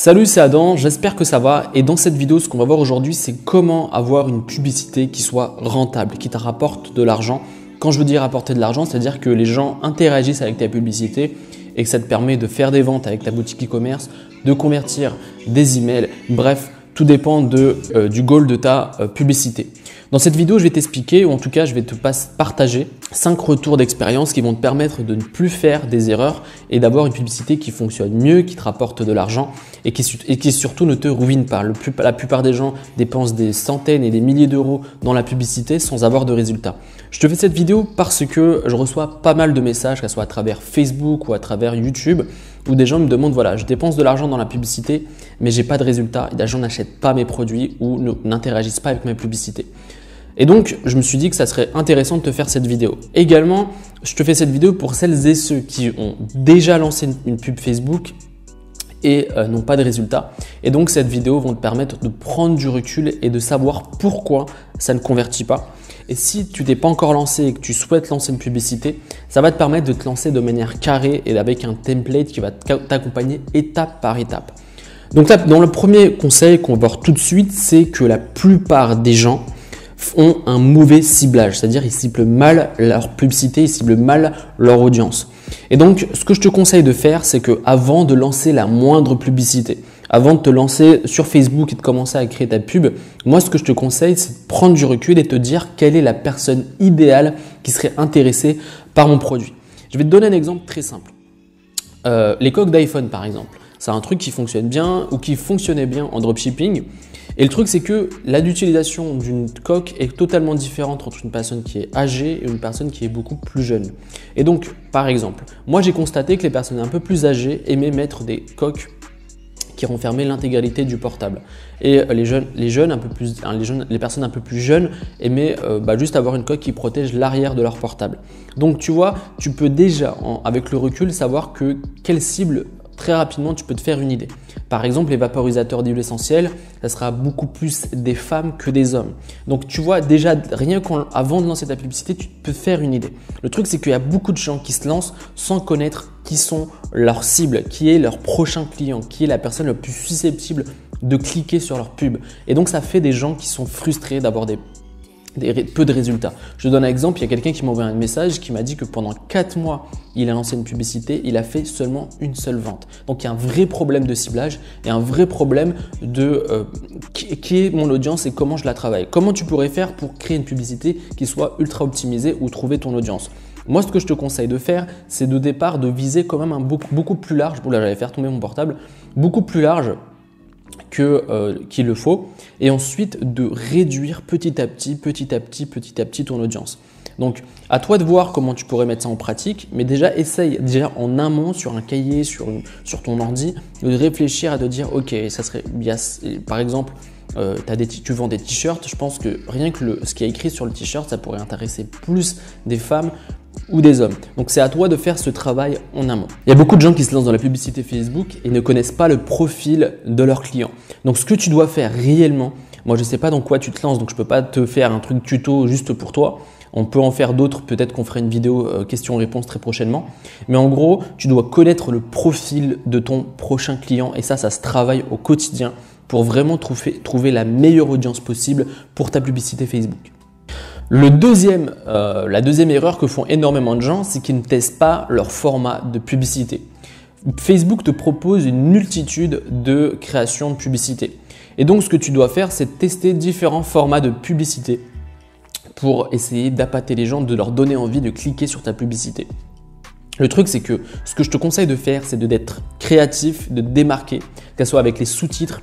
Salut, c'est Adam, j'espère que ça va et dans cette vidéo, ce qu'on va voir aujourd'hui, c'est comment avoir une publicité qui soit rentable, qui te rapporte de l'argent. Quand je veux dire rapporter de l'argent, c'est-à-dire que les gens interagissent avec ta publicité et que ça te permet de faire des ventes avec ta boutique e-commerce, de convertir des emails, bref, tout dépend du goal de ta publicité. Dans cette vidéo, je vais t'expliquer, ou en tout cas, je vais te partager 5 retours d'expérience qui vont te permettre de ne plus faire des erreurs et d'avoir une publicité qui fonctionne mieux, qui te rapporte de l'argent et qui surtout ne te ruine pas. La plupart des gens dépensent des centaines et des milliers d'euros dans la publicité sans avoir de résultats. Je te fais cette vidéo parce que je reçois pas mal de messages, que ce soit à travers Facebook ou à travers YouTube, où des gens me demandent, voilà, je dépense de l'argent dans la publicité, mais j'ai pas de résultats et des gens n'achètent pas mes produits ou n'interagissent pas avec mes publicités. Et donc, je me suis dit que ça serait intéressant de te faire cette vidéo. Également, je te fais cette vidéo pour celles et ceux qui ont déjà lancé une pub Facebook et n'ont pas de résultats. Et donc, cette vidéo va te permettre de prendre du recul et de savoir pourquoi ça ne convertit pas. Et si tu t'es pas encore lancé et que tu souhaites lancer une publicité, ça va te permettre de te lancer de manière carrée et avec un template qui va t'accompagner étape par étape. Donc, dans le premier conseil qu'on va voir tout de suite, c'est que la plupart des gens ont un mauvais ciblage, c'est-à-dire ils ciblent mal leur publicité, ils ciblent mal leur audience. Et donc, ce que je te conseille de faire, c'est que avant de lancer la moindre publicité, avant de te lancer sur Facebook et de commencer à créer ta pub, moi, ce que je te conseille, c'est de prendre du recul et te dire quelle est la personne idéale qui serait intéressée par mon produit. Je vais te donner un exemple très simple. Les coques d'iPhone, par exemple. C'est un truc qui fonctionne bien ou qui fonctionnait bien en dropshipping. Et le truc, c'est que l'utilisation d'une coque est totalement différente entre une personne qui est âgée et une personne qui est beaucoup plus jeune. Et donc, par exemple, moi, j'ai constaté que les personnes un peu plus âgées aimaient mettre des coques qui renfermaient l'intégralité du portable. Et les personnes un peu plus jeunes aimaient juste avoir une coque qui protège l'arrière de leur portable. Donc, tu vois, tu peux déjà, avec le recul, savoir quelle cible très rapidement, tu peux te faire une idée. Par exemple, les vaporisateurs d'huile essentielle, ça sera beaucoup plus des femmes que des hommes. Donc, tu vois, déjà, rien qu'avant de lancer ta publicité, tu peux faire une idée. Le truc, c'est qu'il y a beaucoup de gens qui se lancent sans connaître qui sont leurs cibles, qui est leur prochain client, qui est la personne la plus susceptible de cliquer sur leur pub. Et donc, ça fait des gens qui sont frustrés d'avoir peu de résultats. Je te donne un exemple, il y a quelqu'un qui m'a envoyé un message qui m'a dit que pendant 4 mois, il a lancé une publicité, il a fait seulement une seule vente. Donc, il y a un vrai problème de ciblage et un vrai problème de qui est mon audience et comment je la travaille. Comment tu pourrais faire pour créer une publicité qui soit ultra optimisée ou trouver ton audience? Moi, ce que je te conseille de faire, c'est de départ de viser quand même un beaucoup plus large. Là, j'allais faire tomber mon portable, beaucoup plus large qu'il le faut, et ensuite de réduire petit à petit ton audience. Donc, à toi de voir comment tu pourrais mettre ça en pratique, mais essaye en amont sur un cahier, sur ton ordi, de réfléchir à te dire, ok, ça serait bien, par exemple, tu vends des t-shirts, je pense que rien que ce qui est écrit sur le t-shirt, ça pourrait intéresser plus des femmes ou des hommes. Donc, c'est à toi de faire ce travail en amont. Il y a beaucoup de gens qui se lancent dans la publicité Facebook et ne connaissent pas le profil de leurs clients. Donc, ce que tu dois faire réellement, moi, je ne sais pas dans quoi tu te lances, donc je ne peux pas te faire un truc tuto juste pour toi. On peut en faire d'autres, peut-être qu'on fera une vidéo questions-réponses très prochainement. Mais en gros, tu dois connaître le profil de ton prochain client et ça se travaille au quotidien pour vraiment trouver la meilleure audience possible pour ta publicité Facebook. La deuxième erreur que font énormément de gens, c'est qu'ils ne testent pas leur format de publicité. Facebook te propose une multitude de créations de publicité. Et donc, ce que tu dois faire, c'est tester différents formats de publicité pour essayer d'appâter les gens, de leur donner envie de cliquer sur ta publicité. Le truc, c'est que ce que je te conseille de faire, c'est d'être créatif, de te démarquer, que ce soit avec les sous-titres,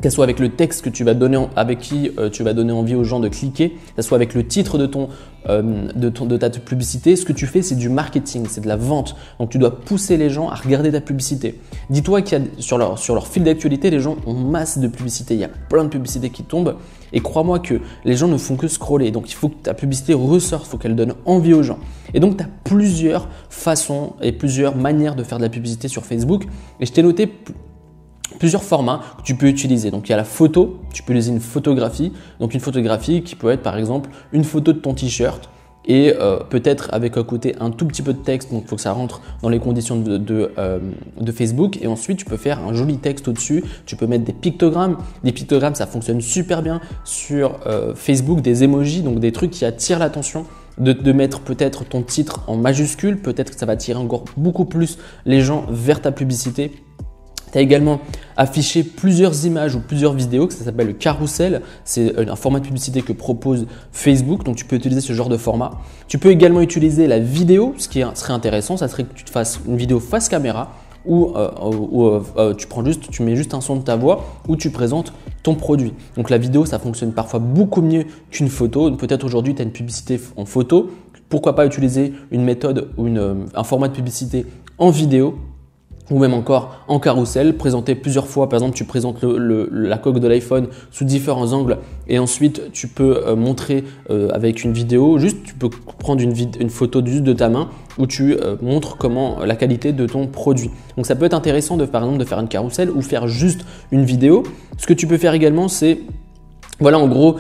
que ce soit avec le texte que tu vas donner, avec qui tu vas donner envie aux gens de cliquer, que ce soit avec le titre de ta publicité. Ce que tu fais, c'est du marketing, c'est de la vente. Donc, tu dois pousser les gens à regarder ta publicité. Dis-toi qu'il y a sur leur fil d'actualité, les gens ont masse de publicités. Il y a plein de publicités qui tombent. Et crois-moi que les gens ne font que scroller. Donc, il faut que ta publicité ressorte, il faut qu'elle donne envie aux gens. Et donc, tu as plusieurs façons et plusieurs manières de faire de la publicité sur Facebook. Et je t'ai noté plusieurs formats que tu peux utiliser. Donc, il y a la photo, tu peux utiliser une photographie. Donc, une photographie qui peut être par exemple une photo de ton t-shirt et peut-être avec à côté un tout petit peu de texte, donc il faut que ça rentre dans les conditions de Facebook. Et ensuite, tu peux faire un joli texte au-dessus. Tu peux mettre des pictogrammes. Les pictogrammes, ça fonctionne super bien sur Facebook, des emojis, donc des trucs qui attirent l'attention. De mettre peut-être ton titre en majuscule, peut-être que ça va attirer encore beaucoup plus les gens vers ta publicité. Tu as également affiché plusieurs images ou plusieurs vidéos, que ça s'appelle le carrousel. C'est un format de publicité que propose Facebook, donc tu peux utiliser ce genre de format. Tu peux également utiliser la vidéo, ce qui serait intéressant, ça serait que tu te fasses une vidéo face caméra où tu mets juste un son de ta voix où tu présentes ton produit. Donc la vidéo, ça fonctionne parfois beaucoup mieux qu'une photo. Peut-être aujourd'hui, tu as une publicité en photo. Pourquoi pas utiliser une méthode ou un format de publicité en vidéo ou même encore en carrousel, présenter plusieurs fois. Par exemple, tu présentes la coque de l'iPhone sous différents angles et ensuite tu peux montrer avec une vidéo. Juste, tu peux prendre une photo juste de ta main où tu montres comment la qualité de ton produit. Donc ça peut être intéressant par exemple de faire une carrousel ou faire juste une vidéo. Ce que tu peux faire également, c'est voilà en gros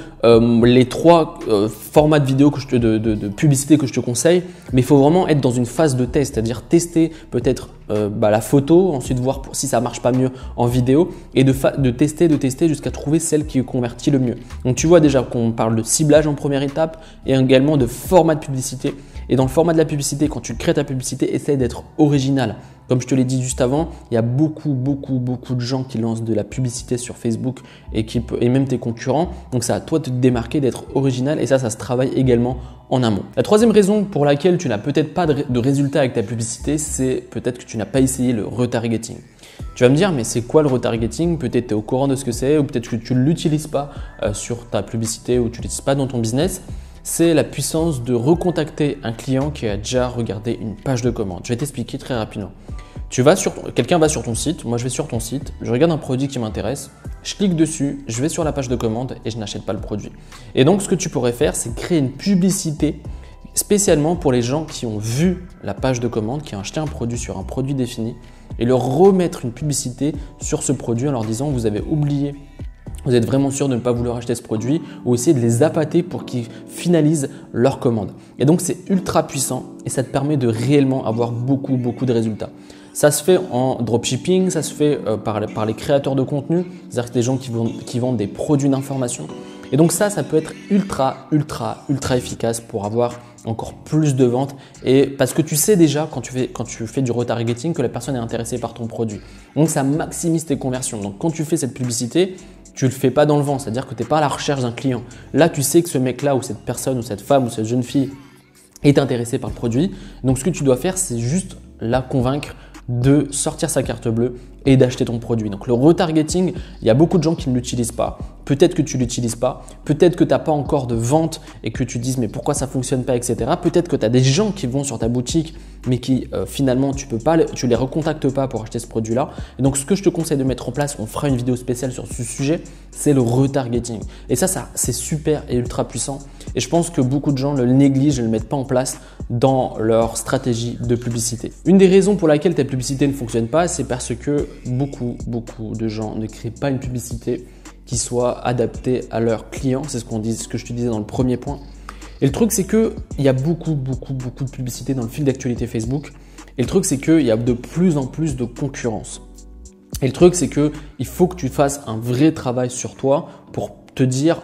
les trois formats de vidéo de publicité que je te conseille, mais il faut vraiment être dans une phase de test, c'est-à-dire tester peut-être la photo, ensuite voir si ça marche pas mieux en vidéo et de tester jusqu'à trouver celle qui convertit le mieux. Donc tu vois déjà qu'on parle de ciblage en première étape et également de format de publicité. Et dans le format de la publicité, quand tu crées ta publicité, essaye d'être original. Comme je te l'ai dit juste avant, il y a beaucoup de gens qui lancent de la publicité sur Facebook et même tes concurrents. Donc c'est à toi de te démarquer, d'être original et ça se travaille également en amont. La troisième raison pour laquelle tu n'as peut-être pas de résultat avec ta publicité, c'est peut-être que tu n'as pas essayé le retargeting. Tu vas me dire, mais c'est quoi le retargeting? Peut-être tu es au courant de ce que c'est ou peut-être que tu ne l'utilises pas sur ta publicité ou tu ne l'utilises pas dans ton business. C'est la puissance de recontacter un client qui a déjà regardé une page de commande. Je vais t'expliquer très rapidement. Quelqu'un va sur ton site, moi je vais sur ton site, je regarde un produit qui m'intéresse, je clique dessus, je vais sur la page de commande et je n'achète pas le produit. Et donc ce que tu pourrais faire, c'est créer une publicité spécialement pour les gens qui ont vu la page de commande, qui ont acheté un produit sur un produit défini et leur remettre une publicité sur ce produit en leur disant vous avez oublié. Vous êtes vraiment sûr de ne pas vouloir acheter ce produit ou essayer de les appâter pour qu'ils finalisent leur commande. Et donc, c'est ultra puissant et ça te permet de réellement avoir beaucoup de résultats. Ça se fait en dropshipping, ça se fait par les créateurs de contenu, c'est-à-dire des gens qui vendent des produits d'information. Et donc ça peut être ultra efficace pour avoir encore plus de ventes et parce que tu sais déjà quand tu fais du retargeting que la personne est intéressée par ton produit. Donc ça maximise tes conversions. Donc quand tu fais cette publicité, tu ne le fais pas dans le vent, c'est-à-dire que tu n'es pas à la recherche d'un client. Là, tu sais que ce mec-là ou cette personne ou cette femme ou cette jeune fille est intéressée par le produit. Donc ce que tu dois faire, c'est juste la convaincre de sortir sa carte bleue et d'acheter ton produit. Donc le retargeting, il y a beaucoup de gens qui ne l'utilisent pas. Peut-être que tu ne l'utilises pas, peut-être que tu n'as pas encore de vente et que tu te dises mais pourquoi ça ne fonctionne pas, etc. Peut-être que tu as des gens qui vont sur ta boutique mais qui finalement tu les recontactes pas pour acheter ce produit-là. Et donc ce que je te conseille de mettre en place, on fera une vidéo spéciale sur ce sujet, c'est le retargeting. Et ça c'est super et ultra puissant. Et je pense que beaucoup de gens le négligent et ne le mettent pas en place dans leur stratégie de publicité. Une des raisons pour laquelle ta publicité ne fonctionne pas, c'est parce que beaucoup de gens ne créent pas une publicité qui soit adaptée à leurs clients. C'est ce que je te disais dans le premier point. Et le truc, c'est qu'il y a beaucoup de publicité dans le fil d'actualité Facebook. Et le truc, c'est qu'il y a de plus en plus de concurrence. Et le truc, c'est qu'il faut que tu fasses un vrai travail sur toi pour te dire,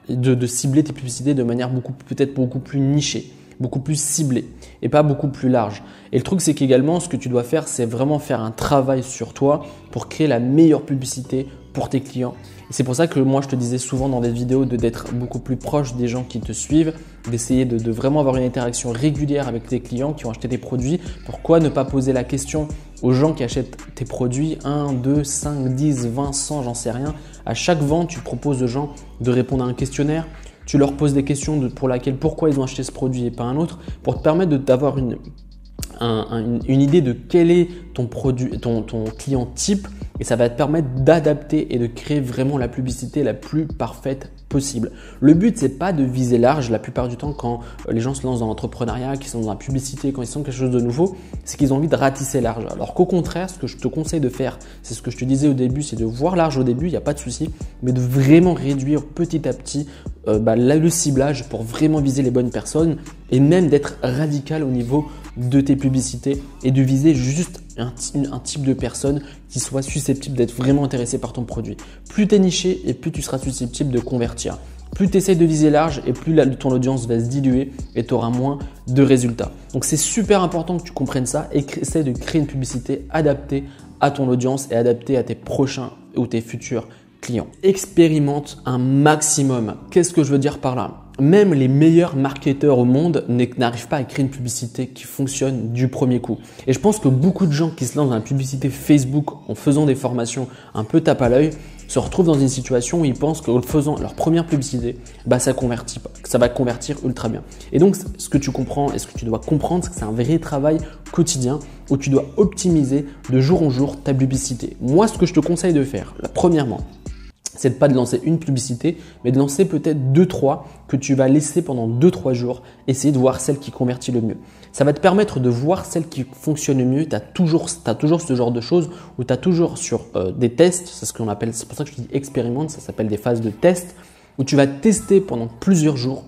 de cibler tes publicités de manière peut-être beaucoup plus nichée, beaucoup plus ciblée et pas beaucoup plus large. Et le truc, c'est qu'également, ce que tu dois faire, c'est vraiment faire un travail sur toi pour créer la meilleure publicité pour tes clients. Et c'est pour ça que moi, je te disais souvent dans des vidéos d'être beaucoup plus proche des gens qui te suivent, d'essayer de vraiment avoir une interaction régulière avec tes clients qui ont acheté tes produits. Pourquoi ne pas poser la question aux gens qui achètent tes produits 1, 2, 5, 10, 20, 100, j'en sais rien. À chaque vente, tu proposes aux gens de répondre à un questionnaire. Tu leur poses des questions pourquoi ils ont acheté ce produit et pas un autre pour te permettre d'avoir une idée de quel est ton client type et ça va te permettre d'adapter et de créer vraiment la publicité la plus parfaite possible. Le but, c'est pas de viser large. La plupart du temps, quand les gens se lancent dans l'entrepreneuriat, qui sont dans la publicité, quand ils sont quelque chose de nouveau, c'est qu'ils ont envie de ratisser large. Alors qu'au contraire, ce que je te conseille de faire, c'est ce que je te disais au début, c'est de voir large au début, il n'y a pas de souci, mais de vraiment réduire petit à petit le ciblage pour vraiment viser les bonnes personnes et même d'être radical au niveau de tes publicités et de viser juste un type de personne qui soit susceptible d'être vraiment intéressé par ton produit. Plus tu es niché et plus tu seras susceptible de convertir. Plus tu essaies de viser large et plus ton audience va se diluer et tu auras moins de résultats. Donc c'est super important que tu comprennes ça et essaie de créer une publicité adaptée à ton audience et adaptée à tes prochains ou tes futurs clients. Expérimente un maximum. Qu'est-ce que je veux dire par là? Même les meilleurs marketeurs au monde n'arrivent pas à créer une publicité qui fonctionne du premier coup. Et je pense que beaucoup de gens qui se lancent dans la publicité Facebook en faisant des formations un peu tape à l'œil se retrouvent dans une situation où ils pensent qu'en faisant leur première publicité, ça convertit pas, que ça va convertir ultra bien. Et donc, ce que tu comprends et ce que tu dois comprendre, c'est que c'est un vrai travail quotidien où tu dois optimiser de jour en jour ta publicité. Moi, ce que je te conseille de faire, premièrement, c'est de pas de lancer une publicité, mais de lancer peut-être 2-3 que tu vas laisser pendant 2-3 jours, essayer de voir celle qui convertit le mieux. Ça va te permettre de voir celle qui fonctionne le mieux. Tu as toujours ce genre de choses où tu as toujours sur des tests, c'est ce qu'on appelle, c'est pour ça que je te dis expérimente, ça s'appelle des phases de test, où tu vas tester pendant plusieurs jours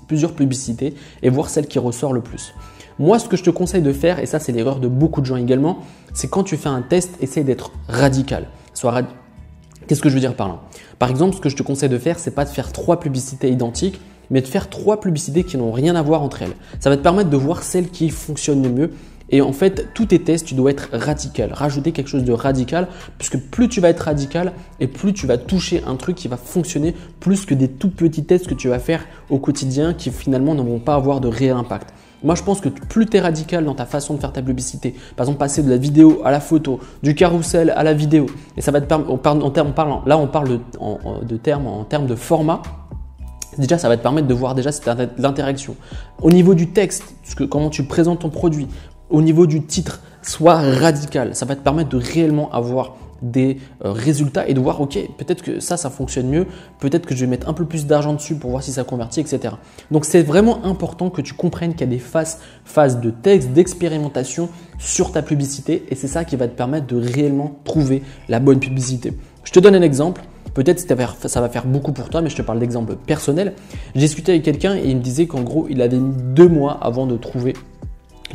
plusieurs publicités et voir celle qui ressort le plus. Moi, ce que je te conseille de faire, et ça c'est l'erreur de beaucoup de gens également, c'est quand tu fais un test, essaye d'être radical. Qu'est-ce que je veux dire par là? Par exemple, ce que je te conseille de faire, c'est pas de faire 3 publicités identiques, mais de faire 3 publicités qui n'ont rien à voir entre elles. Ça va te permettre de voir celle qui fonctionne le mieux. Et en fait, tous tes tests, tu dois être radical, rajouter quelque chose de radical, puisque plus tu vas être radical et plus tu vas toucher un truc qui va fonctionner plus que des tout petits tests que tu vas faire au quotidien qui finalement ne vont pas avoir de réel impact. Moi, je pense que plus tu es radical dans ta façon de faire ta publicité, par exemple passer de la vidéo à la photo, du carrousel à la vidéo, et ça va te permettre, là on parle en termes de format, déjà ça va te permettre de voir déjà si tu as de l'interaction. Au niveau du texte, comment tu présentes ton produit, au niveau du titre, sois radical, ça va te permettre de réellement avoir des résultats et de voir ok, peut-être que ça fonctionne mieux, peut-être que je vais mettre un peu plus d'argent dessus pour voir si ça convertit, etc. Donc c'est vraiment important que tu comprennes qu'il y a des phases de texte, d'expérimentation sur ta publicité et c'est ça qui va te permettre de réellement trouver la bonne publicité. Je te donne un exemple. Peut-être que ça va faire beaucoup pour toi, mais je te parle d'exemple personnel. J'ai discuté avec quelqu'un et il me disait qu'en gros, il avait mis 2 mois avant de trouver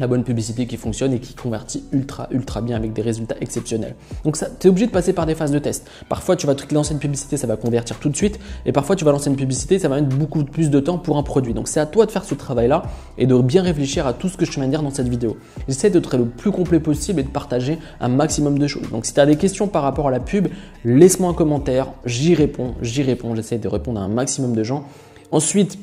la bonne publicité qui fonctionne et qui convertit ultra bien avec des résultats exceptionnels. Donc tu es obligé de passer par des phases de test. Parfois, tu vas lancer une publicité, ça va convertir tout de suite et parfois, tu vas lancer une publicité, ça va mettre beaucoup plus de temps pour un produit. Donc, c'est à toi de faire ce travail-là et de bien réfléchir à tout ce que je te viens de dire dans cette vidéo. J'essaie d'être le plus complet possible et de partager un maximum de choses. Donc, si tu as des questions par rapport à la pub, laisse-moi un commentaire, j'y réponds, j'essaie de répondre à un maximum de gens. Ensuite,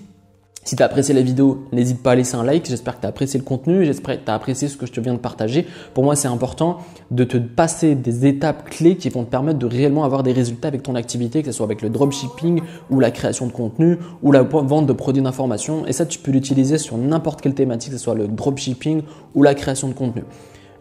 si tu as apprécié la vidéo, n'hésite pas à laisser un like. J'espère que tu as apprécié le contenu, j'espère que tu as apprécié ce que je te viens de partager. Pour moi, c'est important de te passer des étapes clés qui vont te permettre de réellement avoir des résultats avec ton activité, que ce soit avec le dropshipping ou la création de contenu ou la vente de produits d'information. Et ça, tu peux l'utiliser sur n'importe quelle thématique, que ce soit le dropshipping ou la création de contenu.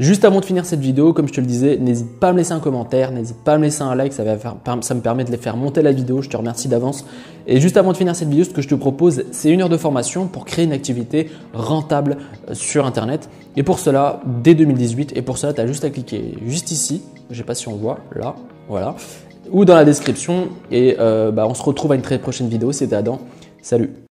Juste avant de finir cette vidéo, comme je te le disais, n'hésite pas à me laisser un commentaire, n'hésite pas à me laisser un like, ça me permet de les faire monter la vidéo, je te remercie d'avance. Et juste avant de finir cette vidéo, ce que je te propose, c'est 1 heure de formation pour créer une activité rentable sur Internet. Et pour cela, dès 2018, et pour cela, tu as juste à cliquer juste ici, je ne sais pas si on voit, là, voilà, ou dans la description. Et on se retrouve à une très prochaine vidéo, c'était Adam, salut.